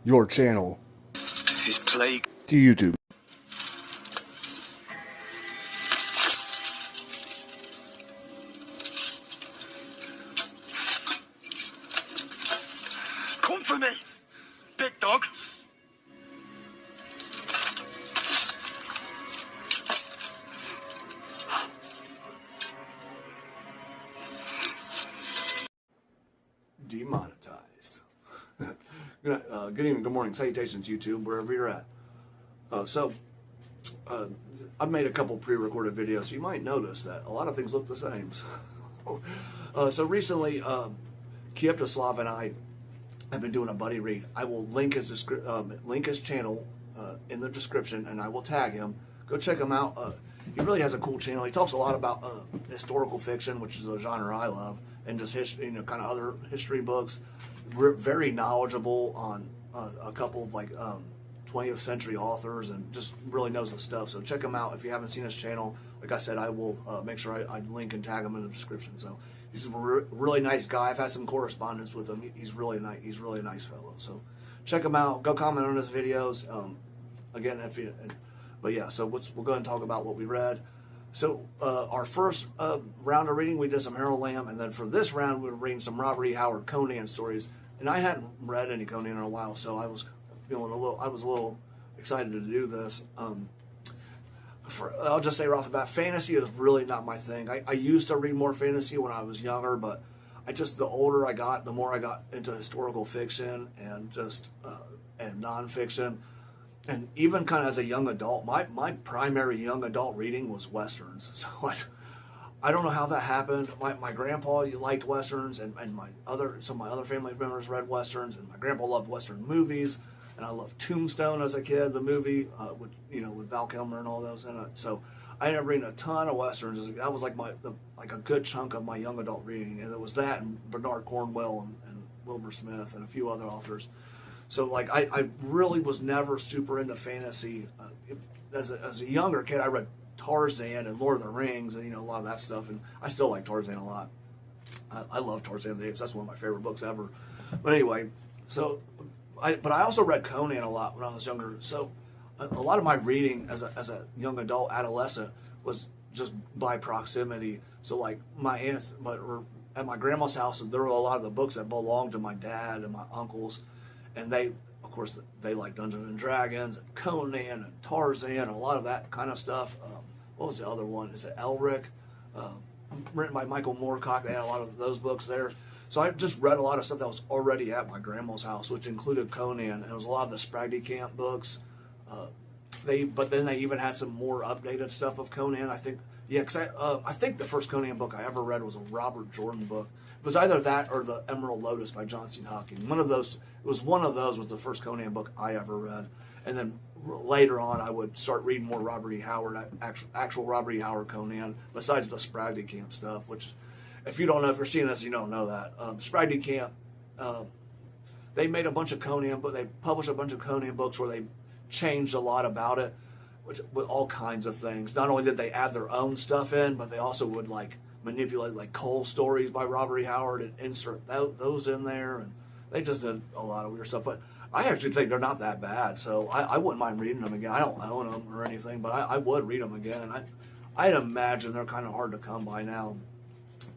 your channel His plague. to YouTube. Come for me, big dog. Demonetized. Good evening, good morning, salutations, YouTube, wherever you're at. I've made a couple pre-recorded videos, so you might notice that a lot of things look the same. So recently, Kiev and I have been doing a buddy read. I will link his channel in the description, and I will tag him. Go check him out. He really has a cool channel. He talks a lot about historical fiction, which is a genre I love, and just history, kind of other history books. Very knowledgeable on a couple of 20th century authors, and just really knows his stuff. So check him out if you haven't seen his channel. Like I said, I will make sure I link and tag him in the description. So he's a really nice guy. I've had some correspondence with him. He's really nice. He's really a nice fellow. So check him out. Go comment on his videos. Again, but yeah. So we'll go and talk about what we read. So our first round of reading, we did some Harold Lamb, and then for this round, we were reading some Robert E. Howard Conan stories. And I hadn't read any Conan in a while, so I was feeling a little excited to do this. I'll just say right off the bat, fantasy is really not my thing. I used to read more fantasy when I was younger, but the older I got, the more I got into historical fiction and and nonfiction. And even kind of as a young adult, my primary young adult reading was Westerns. So I don't know how that happened. My grandpa liked Westerns, and some of my other family members read Westerns, and my grandpa loved Western movies. And I loved Tombstone as a kid, the movie with Val Kilmer and all those in it. So I ended up reading a ton of Westerns. That was like a good chunk of my young adult reading, and it was that and Bernard Cornwell and Wilbur Smith and a few other authors. So I really was never super into fantasy. As a younger kid, I read Tarzan and Lord of the Rings and a lot of that stuff, and I still like Tarzan a lot. I love Tarzan the Apes. That's one of my favorite books ever. But anyway, but I also read Conan a lot when I was younger. So a lot of my reading as a young adult, adolescent, was just by proximity. So like my aunts, at my grandma's house, there were a lot of the books that belonged to my dad and my uncles, and they like Dungeons and Dragons and Conan and Tarzan, a lot of that kind of stuff. What was the other one? Is it Elric? Written by Michael Moorcock. They had a lot of those books there. So I just read a lot of stuff that was already at my grandma's house, which included Conan, and it was a lot of the Spraggy Camp books. But then they even had some more updated stuff of Conan. I think, because I think the first Conan book I ever read was a Robert Jordan book. It was either that or the Emerald Lotus by John C. Hawking. One of those was the first Conan book I ever read. And then later on, I would start reading more Robert E. Howard, actual Robert E. Howard Conan, besides the Spraggy Camp stuff, which, if you don't know, if you're seeing this, you don't know that. Spraggy Camp, they made a bunch of Conan, but they published a bunch of Conan books where they changed a lot about it, with all kinds of things. Not only did they add their own stuff in, but they also would manipulate Cole stories by Robert E. Howard and insert those in there, and they just did a lot of weird stuff. But I actually think they're not that bad, so I wouldn't mind reading them again. I don't own them or anything, but I would read them again. I'd imagine they're kind of hard to come by now.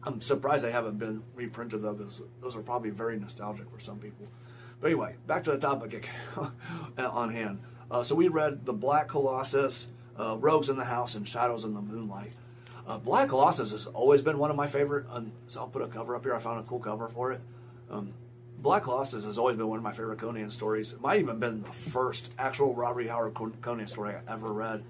I'm surprised they haven't been reprinted, though, because those are probably very nostalgic for some people. But anyway, back to the topic on hand. So we read The Black Colossus, Rogues in the House, and Shadows in the Moonlight. Black Colossus has always been one of my favorite. So I'll put a cover up here. I found a cool cover for it. Black Colossus has always been one of my favorite Conan stories. It might even been the first actual Robert E. Howard Conan story I ever read.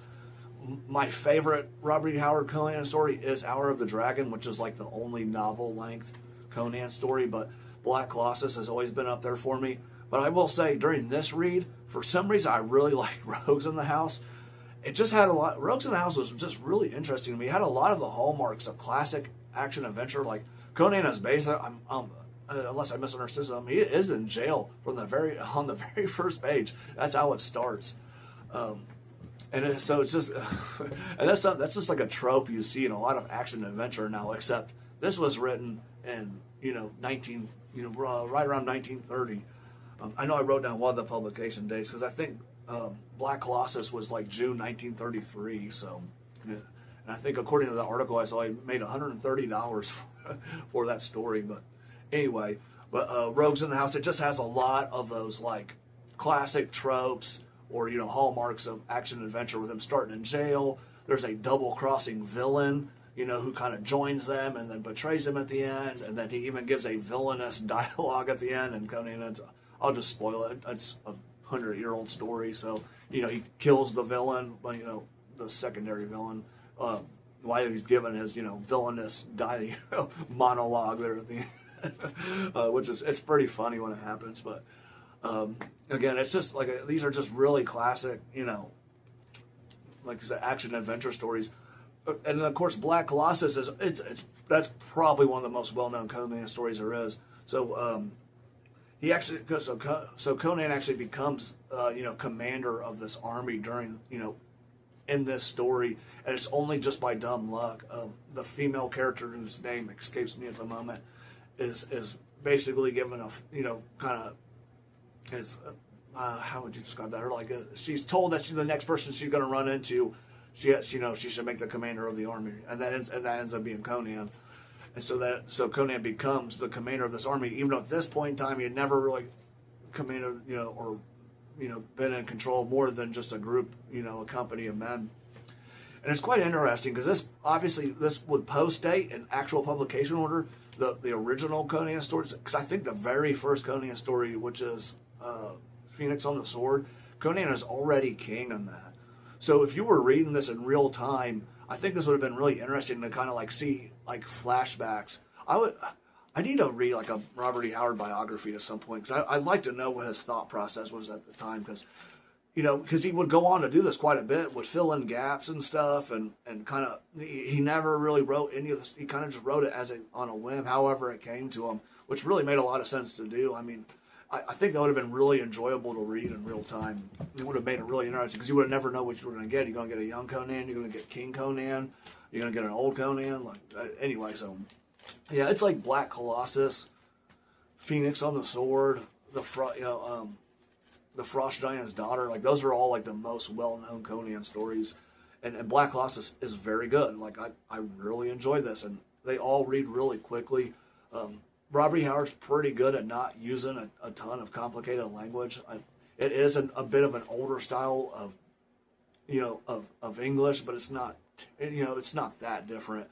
My favorite Robert E. Howard Conan story is Hour of the Dragon, which is the only novel-length Conan story, but Black Colossus has always been up there for me. But I will say, during this read, for some reason, I really liked Rogues in the House. It just had a lot. Rogues in the House was just really interesting to me. It had a lot of the hallmarks of classic action-adventure, like Conan is based unless I misunderstood him, he is in jail on the very first page. That's how it starts. So it's just, and that's just like a trope you see in a lot of action adventure now. Except this was written in right around 1930. I know I wrote down one of the publication dates because I think Black Colossus was like June 1933. So, yeah. And I think according to the article I saw, he made $130 for that story. But anyway, Rogues in the House, it just has a lot of those like classic tropes or, you know, hallmarks of action adventure with him starting in jail. There's a double-crossing villain, you know, who kind of joins them and then betrays them at the end. And then he even gives a villainous dialogue at the end. And Conan, I'll just spoil it. It's a 100-year-old story. So, you know, he kills the villain, you know, the secondary villain, while he's given his, you know, villainous monologue there at the end, which is, it's pretty funny when it happens. But again, it's just like these are just really classic, you know, like I said, action adventure stories. And of course, Black Colossus that's probably one of the most well-known Conan stories there is. So he actually, so Conan actually becomes you know, commander of this army during, you know, in this story, and it's only just by dumb luck. The female character whose name escapes me at the moment is basically given a, you know, kind of is how would you describe that? Or like she's told that she's the next person she's going to run into. She should make the commander of the army, and that ends up being Conan. And so Conan becomes the commander of this army, even though at this point in time he had never really commanded, you know, or, you know, been in control more than just a group, you know, a company of men. And it's quite interesting because this would post-date in actual publication order the original Conan stories, because I think the very first Conan story, which is Phoenix on the Sword, Conan is already king on that. So if you were reading this in real time, I think this would have been really interesting to kind of like see like flashbacks. I need to read like a Robert E. Howard biography at some point, because I'd like to know what his thought process was at the time, because, you know, because he would go on to do this quite a bit, would fill in gaps and stuff, and kind of, he never really wrote any of this. He kind of just wrote it on a whim, however it came to him, which really made a lot of sense to do. I mean, I think that would have been really enjoyable to read in real time. It would have made it really interesting, because you would never know what you were going to get. You're going to get a young Conan, you're going to get King Conan, you're going to get an old Conan. Like anyway, so yeah, it's like Black Colossus, Phoenix on the Sword, the Frost Giant's Daughter. Like those are all like the most well-known Conan stories, and Black Colossus is very good. Like I really enjoy this, and they all read really quickly. Robert E. Howard's pretty good at not using a ton of complicated language. It is a bit of an older style of, you know, of English, but it's not, you know, it's not that different,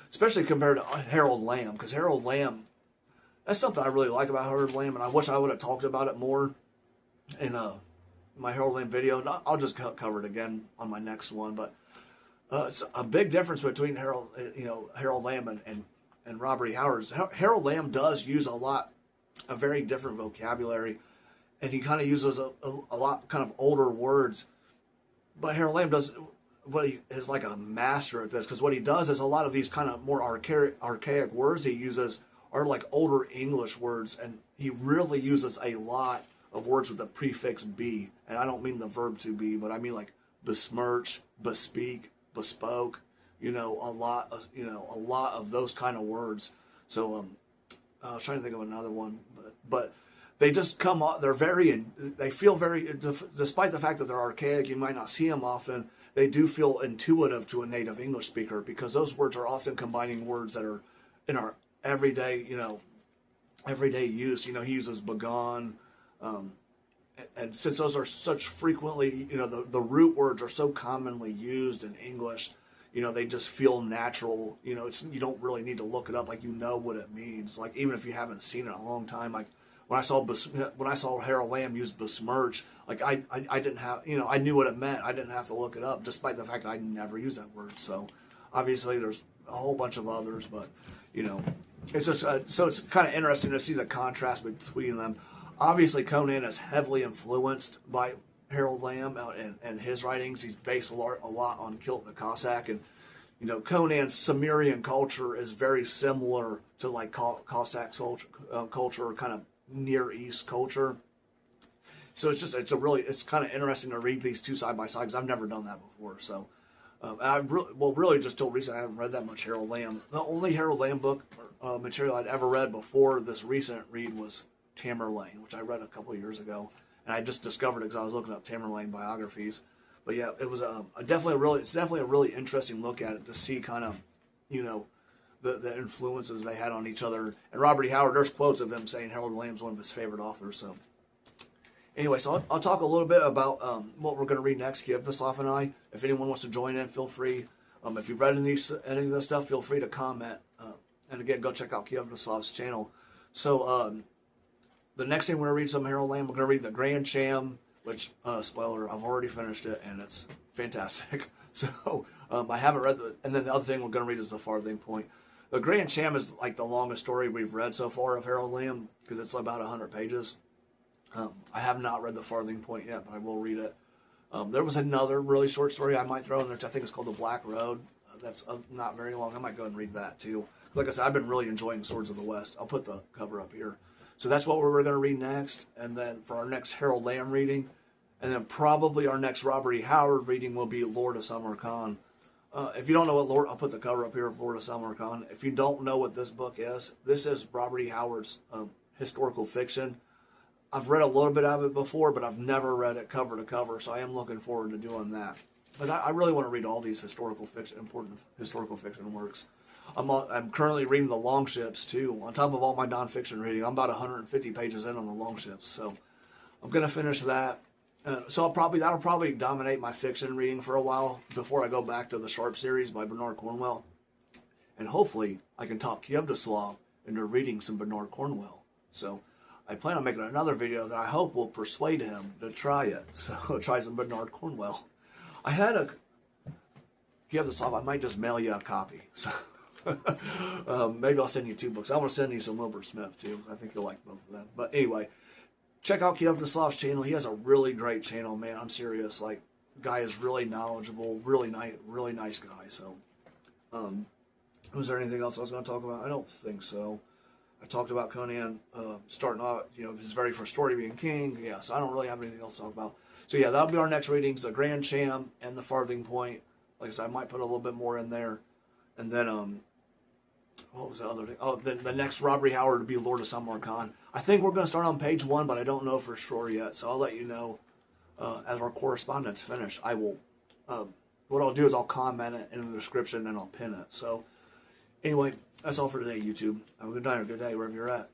especially compared to Harold Lamb, because Harold Lamb, that's something I really like about Harold Lamb, and I wish I would have talked about it more in my Harold Lamb video. I'll just cover it again on my next one, but it's a big difference between Harold Lamb and Robert E. Howard's. Harold Lamb does use a very different vocabulary, and he kind of uses a lot kind of older words. But Harold Lamb does what he is like a master at this, because what he does is a lot of these kind of more archaic words he uses are like older English words, and he really uses a lot of words with the prefix be, and I don't mean the verb to be, but I mean like besmirch, bespeak, bespoke. You know, a lot of those kind of words. So I was trying to think of another one, but they just come off. They feel very, despite the fact that they're archaic, you might not see them often. They do feel intuitive to a native English speaker, because those words are often combining words that are in our everyday use. You know, he uses begone, and since those are such frequently, you know, the root words are so commonly used in English. You know, they just feel natural. You know, you don't really need to look it up. Like, you know what it means. Like, even if you haven't seen it in a long time. Like, when I saw Harold Lamb use besmirch, like I didn't have, you know, I knew what it meant. I didn't have to look it up, despite the fact that I never used that word. So, obviously, there's a whole bunch of others, but you know, it's just so it's kind of interesting to see the contrast between them. Obviously, Conan is heavily influenced by Harold Lamb and his writings. He's based a lot on Kilt the Cossack, and you know, Conan's Cimmerian culture is very similar to like Cossack culture, kind of Near East culture. So it's kind of interesting to read these two side by side, because I've never done that before. So really just till recently I haven't read that much Harold Lamb. The only Harold Lamb book material I'd ever read before this recent read was Tamerlane, which I read a couple of years ago, and I just discovered it because I was looking up Tamerlane biographies. But yeah, it was it's definitely a really interesting look at it to see kind of, you know, the influences they had on each other. And Robert E. Howard, there's quotes of him saying Harold Lamb's one of his favorite authors. So anyway, so I'll talk a little bit about what we're going to read next, Kiev and I. If anyone wants to join in, feel free. If you've read any of this stuff, feel free to comment. And again, go check out Kiev's channel. So the next thing we're going to read some Harold Lamb. We're going to read The Grand Cham, which, spoiler, I've already finished it, and it's fantastic. So I haven't read and then the other thing we're going to read is The Farthing Point. The Grand Cham is like the longest story we've read so far of Harold Lamb, because it's about 100 pages. I have not read The Farthing Point yet, but I will read it. There was another really short story I might throw in there, which I think is called The Black Road. That's not very long. I might go and read that too. Like I said, I've been really enjoying Swords of the West. I'll put the cover up here. So that's what we're going to read next. And then for our next Harold Lamb reading, and then probably our next Robert E. Howard reading will be Lord of Samarcand. If you don't know what I'll put the cover up here of Lord of Samarcand. If you don't know what this book is, this is Robert E. Howard's historical fiction. I've read a little bit of it before, but I've never read it cover to cover, so I am looking forward to doing that. Because I really want to read all these important historical fiction works. I'm currently reading The Longships, too. On top of all my nonfiction reading, I'm about 150 pages in on The Longships, so I'm going to finish that. So that'll probably dominate my fiction reading for a while before I go back to the Sharp series by Bernard Cornwell. And hopefully I can talk Kiev into reading some Bernard Cornwell. So I plan on making another video that I hope will persuade him to try it. So try some Bernard Cornwell. I had a Kiev I might just mail you a copy. So maybe I'll send you 2 books. I want to send you some Wilbur Smith too. I think you'll like both of them. But anyway, check out Kiev's channel. He has a really great channel, man. I'm serious. Like, guy is really knowledgeable, really nice guy. So, was there anything else I was going to talk about? I don't think so. I talked about Conan starting off, his very first story being king. Yeah, so I don't really have anything else to talk about. So yeah, that'll be our next readings: The Grand Cham and The Farthing Point. Like I said, I might put a little bit more in there, and then what was the other thing? Oh, then the next Robert E. Howard would be Lord of Samarcand. I think we're going to start on page 1, but I don't know for sure yet. So I'll let you know as our correspondence finish. I will. What I'll do is I'll comment it in the description and I'll pin it. So anyway, that's all for today, YouTube. Have a good night or good day wherever you're at.